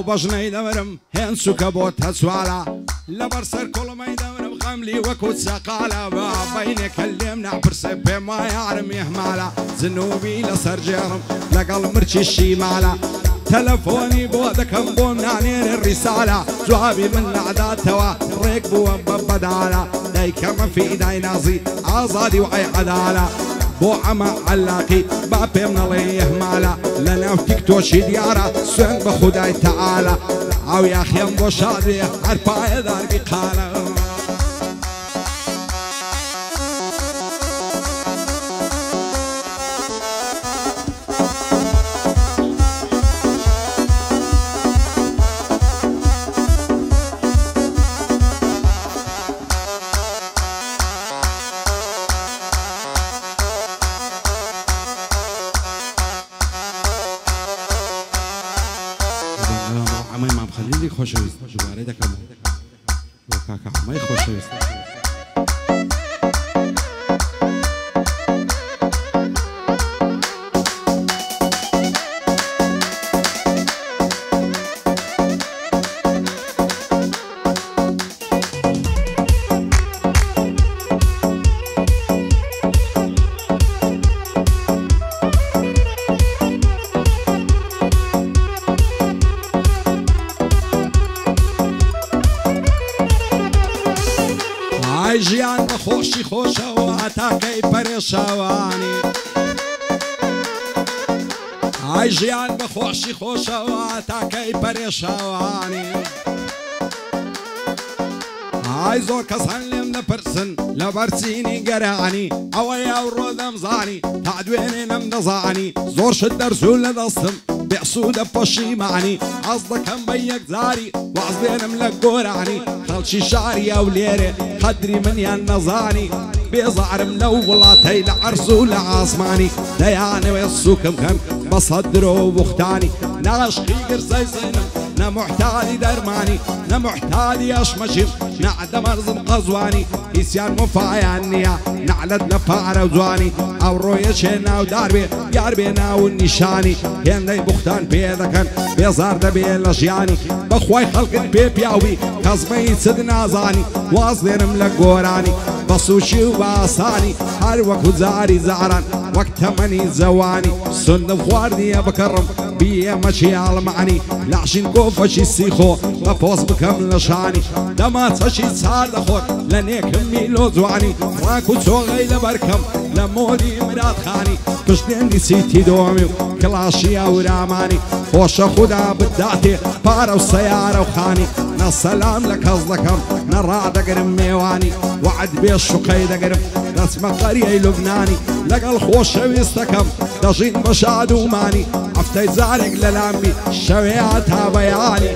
بەژنەی دەورم هێن سوکە بۆ تەسواڵە لەبەر سەر کوڵمەی دەورم خەملی وەکو سەقالە بە بەینێکە لێم ناپرسێ پێم وای یارم ئێحمالە جنوبی لەسەر جێڕم لەگەڵ مرچی شیمالە تەلەفۆنی بۆ دەکەم بۆ نانێنێ ڕیسالە جوابی من ناداتەوە ڕێک بووە بە بەدالە دایکەمە فیدای نازی ئازادی و ئەی عەدالە بۆ ئەمە عەلاقی با پێم نەڵێ ئێحمالە لە ناو تیکتۆشی دیارە سوێن بە خودای تەعالە ئەو یاخێم بۆ شادێ هەر پایەدار بیقالە خليلي خوشويست جواري دكم وكاكا عمي خوشويست ژیان بە خۆشی خۆشەوە تاکەی پەرێشاوانی ئای ژیان بە خۆشی خۆشەوە تاکەی پەرێشاوانی ئای زۆر کەس هەن لێم دەپرسن لە بەرچینی گەرانی ئەوەی ئەوڕۆ دەمزانی تا دوێنێ نەمدەزانی زۆر شت دەرچوو لە دەستم بێسوودە پەشیمانی ئەس دەکەم بە یەکجاری واز دێنم لە گۆرانی خەڵکی شاری ئەو لێرێ قەدری منیان نەزانی بێزارم لەو وڵاتەی لە عەرز و لە ئاسمانی دەیانەوێت سووکم کەن بە سەدرۆ و بوختانی ناشقی گرزەی زێنم نەمحتاجی دەرمانی نەمحتاجی ئەشمەشیم نەعدەمەرزم قەزوانی هیچیان مفایان نییە نەعلەت لە پارە و جوانی ئەو ڕۆیەچێ ناودار بێ یار بێ ناو نیشانی هێندەی بوختان پێ دەکەن بێزار دەبێ لە ژیانی بەخوای خەڵکت پێ پیاوی کەزمەی چد نازانی واز دێنم لە گۆرانی بە سوشی و باسانی هەر وەکو جاری زاران وەک تەمەنی زەوانی سندم خواردیە بکەڕم بیێمەچی ئاڵمانی لاشین کۆفەشی سیخۆ بە پۆز بکەم لە شانی دەما چەشی چار دەخۆت لە نێکم میلۆ جوانی ڕاک و چۆغەی لە بەرکەم لە مۆری مرادخانی پشتێنی سیتی دۆمی و کڵاشی ئەورامانی خۆشە خودا بداتێ پارە و سەیارە و خانی نە سەلام لە کەس دەکەم نە ڕادەگرم میێوانی وعد بێ شوقەی دەگرم دەچمە قەریەی لوبنانی لەگەڵ خۆشەویستەکەم دەژین بە شادومانی هەفتەی جارێک لە لامبی شەوەیە تا بەیانی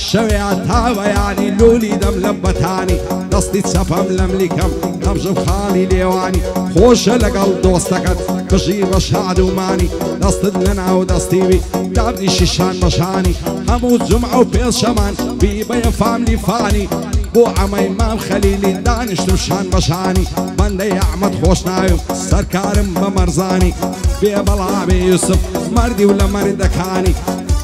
شەوەیە تا بەیانی لولی دەم لە بەتانی دەستی چەپەم لە ملیکەم دەمژم خاڵی لێوانی خۆشە لەگەڵ دۆستەکەت بژی بە شادومانی دەستت لە ناو دەستیوی دابنی شیشان بەشانی هەموو جمعە و پێشەمان بی بەیە فاملی فانی بۆ ئەمەی مام خەلیلی دانیشتم شان بەشانی بەندەی ئەحمەد خۆش ناویم سەرکارم بە مەرزانی بێ بەڵابێ یوسف مەردی و لە مەردەکانی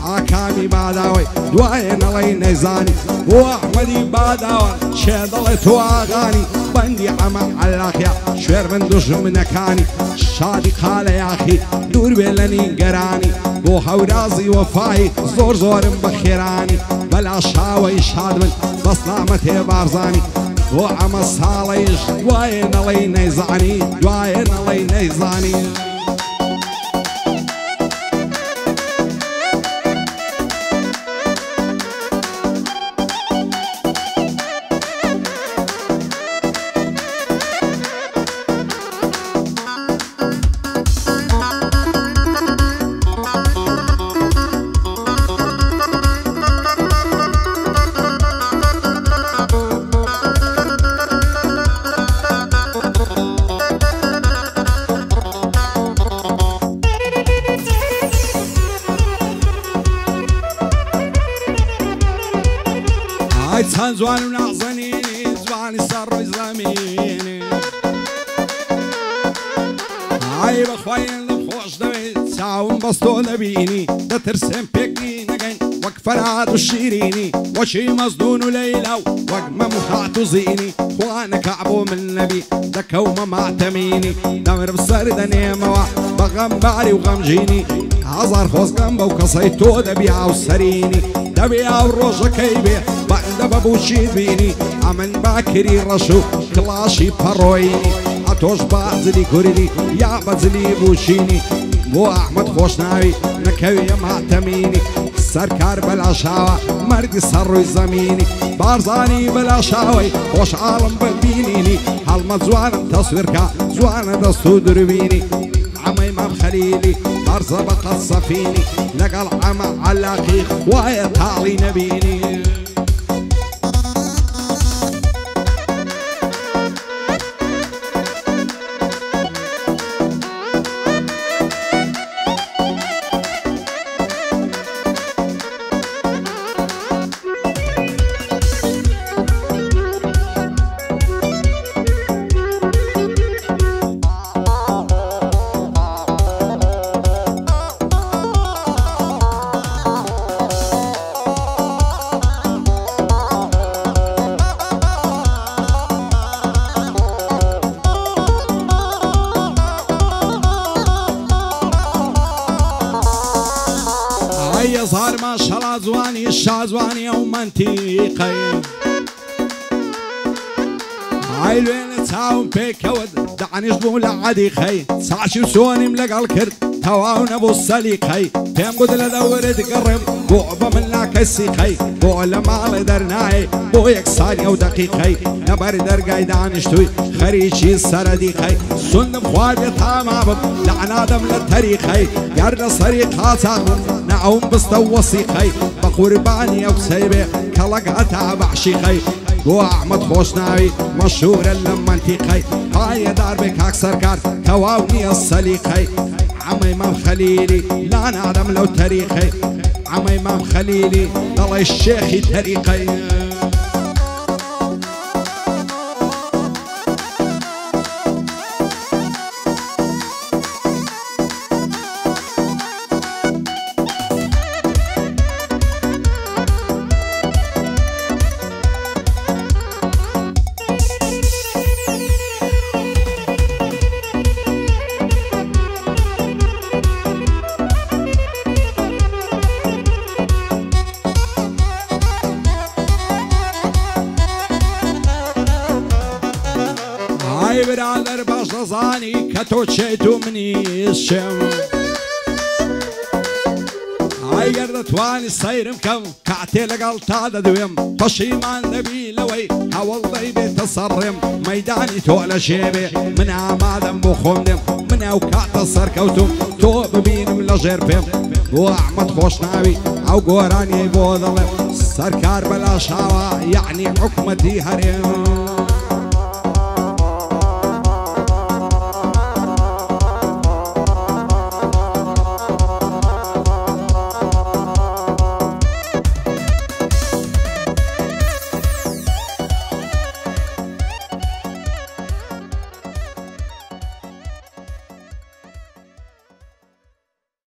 ئاکامی باداوەی دوایە نەڵەی نەیزانی بۆ ئەحمەدی باداوە چێ دەڵێ تۆ ئاغانی بەندی ئەمە عەلاقیا شوێر من دوژمنەکانی شادی قالە یاخی دوور بێ لە نیگەرانی بۆ هەورازی وەفایی زۆر زۆرم بە خێرانی بەلا شاوەی شاد من بەسلامەتێ بارزانی بۆ ئەمە ساڵەیش دوایە نەڵەی نەیزانی دوایە نەڵەی نەیزانی چەند جوان و نازەنینی جوانی سەڕۆی زەمینی ئای بەخوایێن لەم خۆش دەوێت چاوم بەستۆ دەبینی دەترسێم پێکی نەگەین وەک فەرهاد و شیرینی وەشی مەزدون و لەیلا و وەک مەموحات و زینی خوا نەکعبۆ من نەبی دەکەومە ماتەمینی دەمرم سەر دەنێمەوە بە غەمباری و غەمژینی هەزار خۆزگەم بەو کەسەی تۆ دەبی ئاوسەرینی دەبێ ئاو ڕۆژەکەی بێ بەندە بەبووچیت بینی ئەمن باکری ڕەش و کڵاشی پەڕۆینی ئەتۆش بەجلی کوردی یا بەجلی بوشینی بۆ ئەحمەد خۆشناوی نەکەویە ماتەمینی سەرکار بەلاشاوە مەردی سەرڕووی زەمینی بارزانی بەلاشاوەی خۆشحاڵم ببینینی هەڵمە جوانم تەسویرکە جوانە دەست و دروینی عمەی مام خەلیلی بەرزە بە قەد سەفینی لەگەڵ ئەمە عەلاقی خوایە تاڵی نەبینی يظهر ما شاء الله زواني الشازواني او منطقي عيلوين تاون بيكود دعني جبول عادي خي ساشي وسوني ملقى الكرد تواون ابو السليقي تيم قد لدور تقرب بوعبه من لاكسي خي بوع لما درناي بو يكساني او دقيقي نبر درقاي دانشتوي خريشي السردي خي سندم خوالي تامام لعنا دم للتاريخي يارنا صريق خاصاهم نعوم بستوصي خي بقرباني او سيبي كلق اتابع شيخي بو احمد خوشناوي مشهور المنطقي هاي دار بك اكثر كار تواوني السليقي عمي امام خليلي لا نعلم لو تاريخي عمي امام خليلي الله الشيخي تاريخي برادر باش رزاني كتو تشيتو مني الشم هاي قردت واني السير مكم كعتي لقلتا دويم بشيمان نبي لوي هاول ضيبي تصرم ميداني تولى شيبي من عمادم بخوندم من اوكات السركوتم تو ببين من لجير بيم بو احمد خوشناوي او قوراني بو ظلم سركار بلا شاوى يعني حكمتي هرم